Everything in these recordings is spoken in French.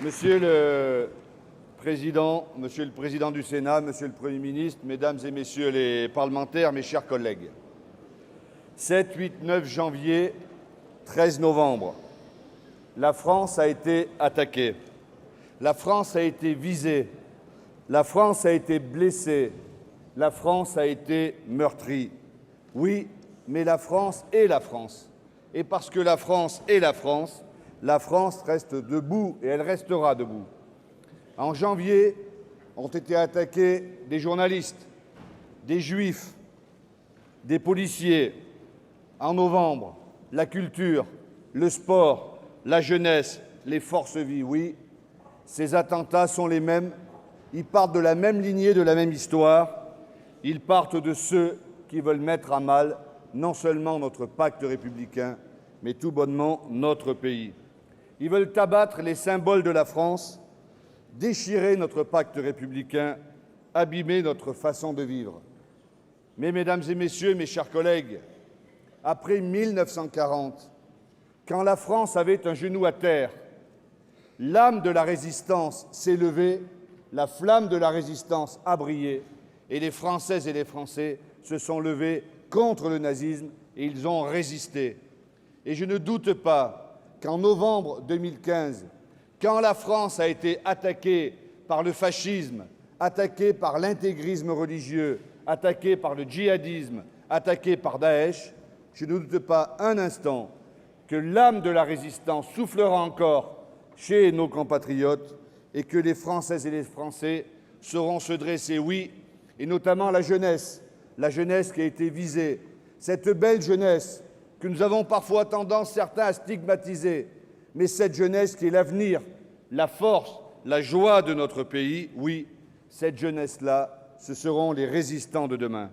Monsieur le Président du Sénat, Monsieur le Premier ministre, Mesdames et Messieurs les parlementaires, mes chers collègues, 7, 8, 9 janvier, 13 novembre, la France a été attaquée, la France a été visée, la France a été blessée, la France a été meurtrie. Oui, mais la France est la France. Et parce que la France est la France reste debout et elle restera debout. En janvier, ont été attaqués des journalistes, des juifs, des policiers. En novembre, la culture, le sport, la jeunesse, les forces vives. Oui, ces attentats sont les mêmes. Ils partent de la même lignée, de la même histoire. Ils partent de ceux qui veulent mettre à mal non seulement notre pacte républicain, mais tout bonnement notre pays. Ils veulent abattre les symboles de la France, déchirer notre pacte républicain, abîmer notre façon de vivre. Mais, mesdames et messieurs, mes chers collègues, après 1940, quand la France avait un genou à terre, l'âme de la résistance s'est levée, la flamme de la résistance a brillé, et les Françaises et les Français se sont levés contre le nazisme et ils ont résisté. Et je ne doute pas qu'en novembre 2015, quand la France a été attaquée par le fascisme, attaquée par l'intégrisme religieux, attaquée par le djihadisme, attaquée par Daesh, je ne doute pas un instant que l'âme de la résistance soufflera encore chez nos compatriotes et que les Françaises et les Français sauront se dresser, oui, et notamment la jeunesse qui a été visée, cette belle jeunesse que nous avons parfois tendance, certains, à stigmatiser, mais cette jeunesse qui est l'avenir, la force, la joie de notre pays, oui, cette jeunesse-là, ce seront les résistants de demain.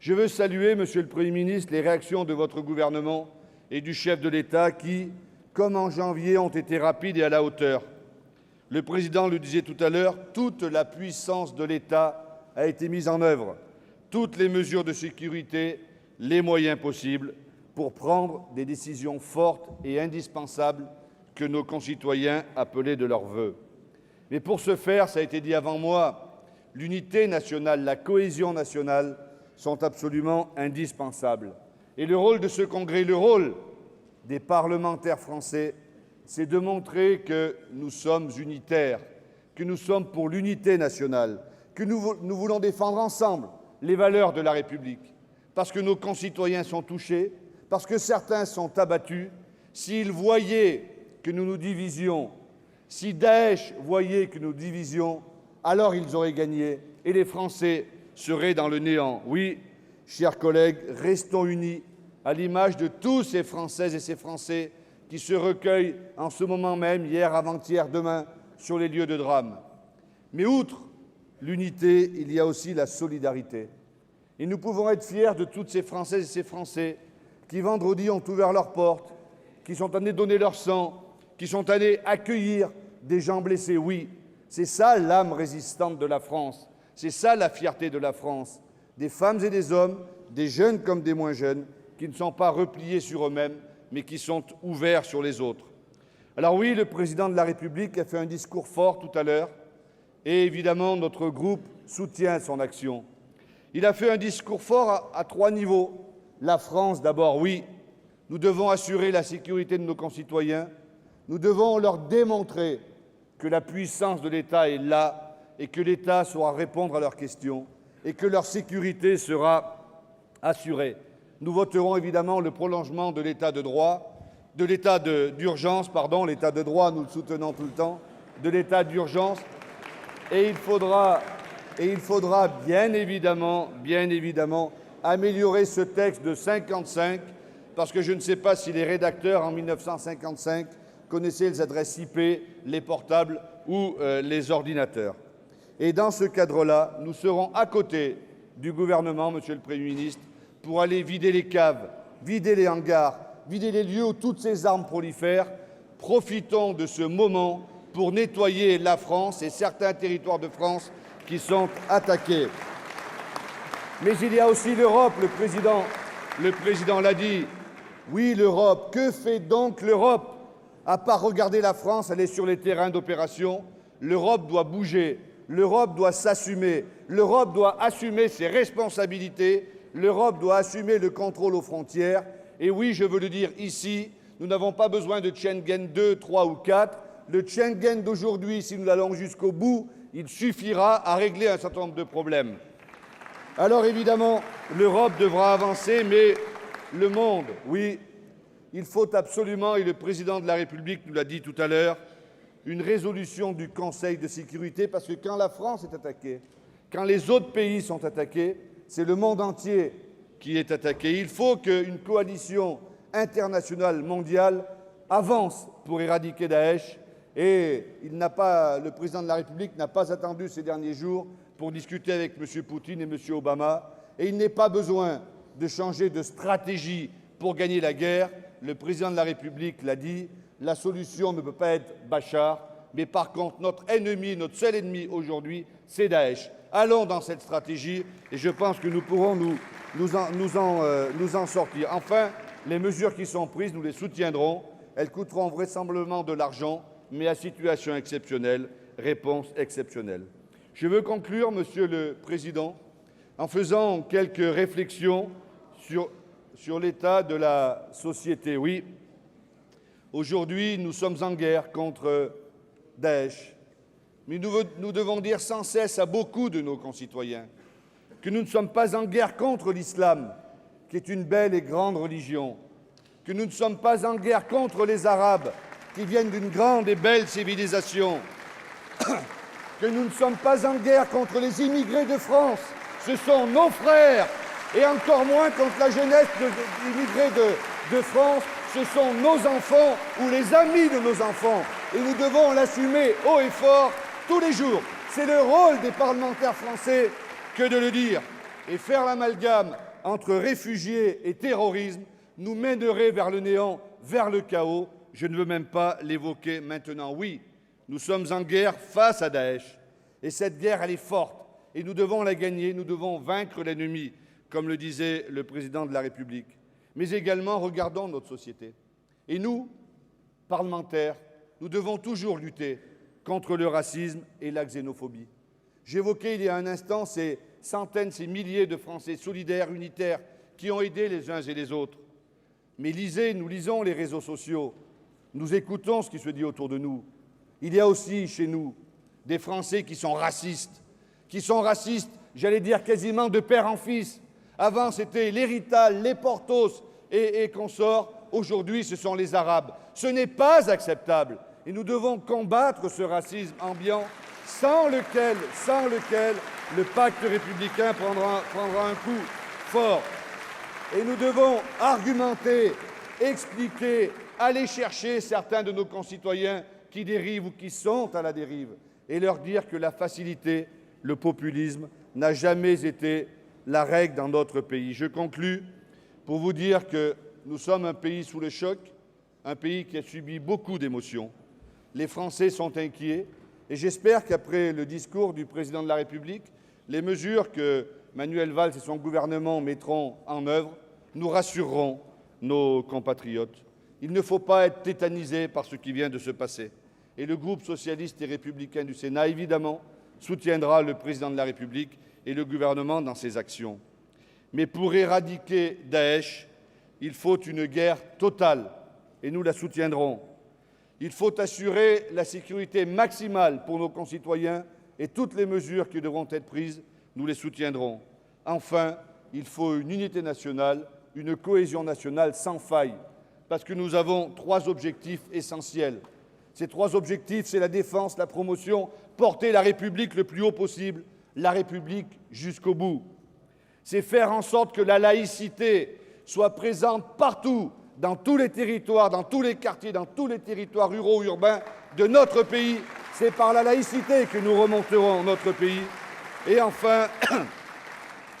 Je veux saluer, Monsieur le Premier ministre, les réactions de votre gouvernement et du chef de l'État qui, comme en janvier, ont été rapides et à la hauteur. Le Président le disait tout à l'heure, toute la puissance de l'État a été mise en œuvre, toutes les mesures de sécurité, les moyens possibles pour prendre des décisions fortes et indispensables que nos concitoyens appelaient de leurs vœux. Mais pour ce faire, ça a été dit avant moi, l'unité nationale, la cohésion nationale sont absolument indispensables. Et le rôle de ce Congrès, le rôle des parlementaires français, c'est de montrer que nous sommes unitaires, que nous sommes pour l'unité nationale, que nous voulons défendre ensemble les valeurs de la République, parce que nos concitoyens sont touchés, parce que certains sont abattus. S'ils voyaient que nous nous divisions, si Daesh voyait que nous divisions, alors ils auraient gagné et les Français seraient dans le néant. Oui, chers collègues, restons unis à l'image de tous ces Françaises et ces Français qui se recueillent en ce moment même, hier, avant-hier, demain, sur les lieux de drame. Mais outre l'unité, il y a aussi la solidarité. Et nous pouvons être fiers de toutes ces Françaises et ces Français qui, vendredi, ont ouvert leurs portes, qui sont allés donner leur sang, qui sont allés accueillir des gens blessés. Oui, c'est ça l'âme résistante de la France, c'est ça la fierté de la France. Des femmes et des hommes, des jeunes comme des moins jeunes, qui ne sont pas repliés sur eux-mêmes, mais qui sont ouverts sur les autres. Alors oui, le Président de la République a fait un discours fort tout à l'heure, et évidemment, notre groupe soutient son action. Il a fait un discours fort à 3 niveaux. La France, d'abord, oui, nous devons assurer la sécurité de nos concitoyens. Nous devons leur démontrer que la puissance de l'État est là et que l'État saura répondre à leurs questions et que leur sécurité sera assurée. Nous voterons évidemment le prolongement de l'état de droit, de l'état d'urgence, l'état de droit, nous le soutenons tout le temps, de l'état d'urgence. Et il faudra bien évidemment, améliorer ce texte de 55, parce que je ne sais pas si les rédacteurs, en 1955, connaissaient les adresses IP, les portables ou les ordinateurs. Et dans ce cadre-là, nous serons à côté du gouvernement, Monsieur le Premier ministre, pour aller vider les caves, vider les hangars, vider les lieux où toutes ces armes prolifèrent. Profitons de ce moment pour nettoyer la France et certains territoires de France qui sont attaqués. Mais il y a aussi l'Europe, le président l'a dit. Oui, l'Europe. Que fait donc l'Europe? À part regarder la France aller sur les terrains d'opération, l'Europe doit bouger, l'Europe doit s'assumer, l'Europe doit assumer ses responsabilités, l'Europe doit assumer le contrôle aux frontières. Et oui, je veux le dire ici, nous n'avons pas besoin de Schengen 2, 3 ou 4. Le Schengen d'aujourd'hui, si nous allons jusqu'au bout, il suffira à régler un certain nombre de problèmes. Alors évidemment, l'Europe devra avancer, mais le monde, oui, il faut absolument, et le président de la République nous l'a dit tout à l'heure, une résolution du Conseil de sécurité, parce que quand la France est attaquée, quand les autres pays sont attaqués, c'est le monde entier qui est attaqué. Il faut qu'une coalition internationale mondiale avance pour éradiquer Daesh, et le président de la République n'a pas attendu ces derniers jours pour discuter avec M. Poutine et M. Obama, et il n'est pas besoin de changer de stratégie pour gagner la guerre. Le président de la République l'a dit, la solution ne peut pas être Bachar, mais par contre, notre ennemi, notre seul ennemi aujourd'hui, c'est Daesh. Allons dans cette stratégie et je pense que nous pourrons nous en sortir. Enfin, les mesures qui sont prises, nous les soutiendrons. Elles coûteront vraisemblablement de l'argent, mais à situation exceptionnelle, réponse exceptionnelle. Je veux conclure, Monsieur le Président, en faisant quelques réflexions sur l'état de la société. Oui, aujourd'hui, nous sommes en guerre contre Daesh, mais nous devons dire sans cesse à beaucoup de nos concitoyens que nous ne sommes pas en guerre contre l'islam, qui est une belle et grande religion, que nous ne sommes pas en guerre contre les Arabes, qui viennent d'une grande et belle civilisation, que nous ne sommes pas en guerre contre les immigrés de France. Ce sont nos frères, et encore moins contre la jeunesse immigrée de France. Ce sont nos enfants ou les amis de nos enfants. Et nous devons l'assumer haut et fort tous les jours. C'est le rôle des parlementaires français que de le dire. Et faire l'amalgame entre réfugiés et terrorisme nous mènerait vers le néant, vers le chaos. Je ne veux même pas l'évoquer maintenant. Oui, nous sommes en guerre face à Daesh. Et cette guerre, elle est forte. Et nous devons la gagner, nous devons vaincre l'ennemi, comme le disait le président de la République. Mais également, regardons notre société. Et nous, parlementaires, nous devons toujours lutter contre le racisme et la xénophobie. J'évoquais il y a un instant ces centaines, ces milliers de Français solidaires, unitaires, qui ont aidé les uns et les autres. Mais nous lisons les réseaux sociaux, nous écoutons ce qui se dit autour de nous. Il y a aussi chez nous des Français qui sont racistes, j'allais dire quasiment de père en fils. Avant, c'était les Rital, les Porthos et consorts. Aujourd'hui, ce sont les Arabes. Ce n'est pas acceptable. Et nous devons combattre ce racisme ambiant sans lequel le pacte républicain prendra un coup fort. Et nous devons argumenter, expliquer, aller chercher certains de nos concitoyens qui dérivent ou qui sont à la dérive et leur dire que la facilité, le populisme n'a jamais été la règle dans notre pays. Je conclus pour vous dire que nous sommes un pays sous le choc, un pays qui a subi beaucoup d'émotions. Les Français sont inquiets et j'espère qu'après le discours du président de la République, les mesures que Manuel Valls et son gouvernement mettront en œuvre nous rassureront nos compatriotes. Il ne faut pas être tétanisé par ce qui vient de se passer. Et le groupe socialiste et républicain du Sénat, évidemment, soutiendra le président de la République et le gouvernement dans ses actions. Mais pour éradiquer Daesh, il faut une guerre totale, et nous la soutiendrons. Il faut assurer la sécurité maximale pour nos concitoyens et toutes les mesures qui devront être prises, nous les soutiendrons. Enfin, il faut une unité nationale, une cohésion nationale sans faille, parce que nous avons 3 objectifs essentiels. Ces 3 objectifs, c'est la défense, la promotion, porter la République le plus haut possible, la République jusqu'au bout. C'est faire en sorte que la laïcité soit présente partout, dans tous les territoires, dans tous les quartiers, dans tous les territoires ruraux, urbains de notre pays. C'est par la laïcité que nous remonterons notre pays. Et enfin,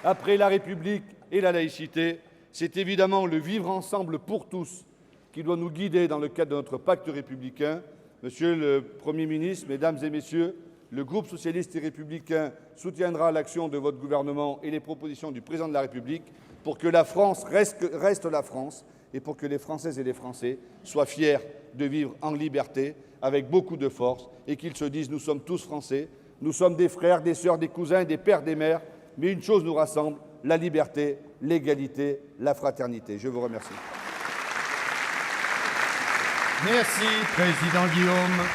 après la République et la laïcité, c'est évidemment le vivre ensemble pour tous qui doit nous guider dans le cadre de notre pacte républicain. Monsieur le Premier ministre, Mesdames et Messieurs, le groupe socialiste et républicain soutiendra l'action de votre gouvernement et les propositions du président de la République. pour que la France reste la France et pour que les Françaises et les Français soient fiers de vivre en liberté, avec beaucoup de force, et qu'ils se disent « nous sommes tous Français, nous sommes des frères, des sœurs, des cousins, des pères, des mères, mais une chose nous rassemble, la liberté, l'égalité, la fraternité ». Je vous remercie. Merci, Président Guillaume.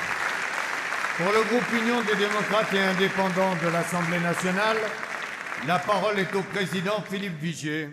Pour le groupe Union des démocrates et indépendants de l'Assemblée nationale, la parole est au Président Philippe Vigier.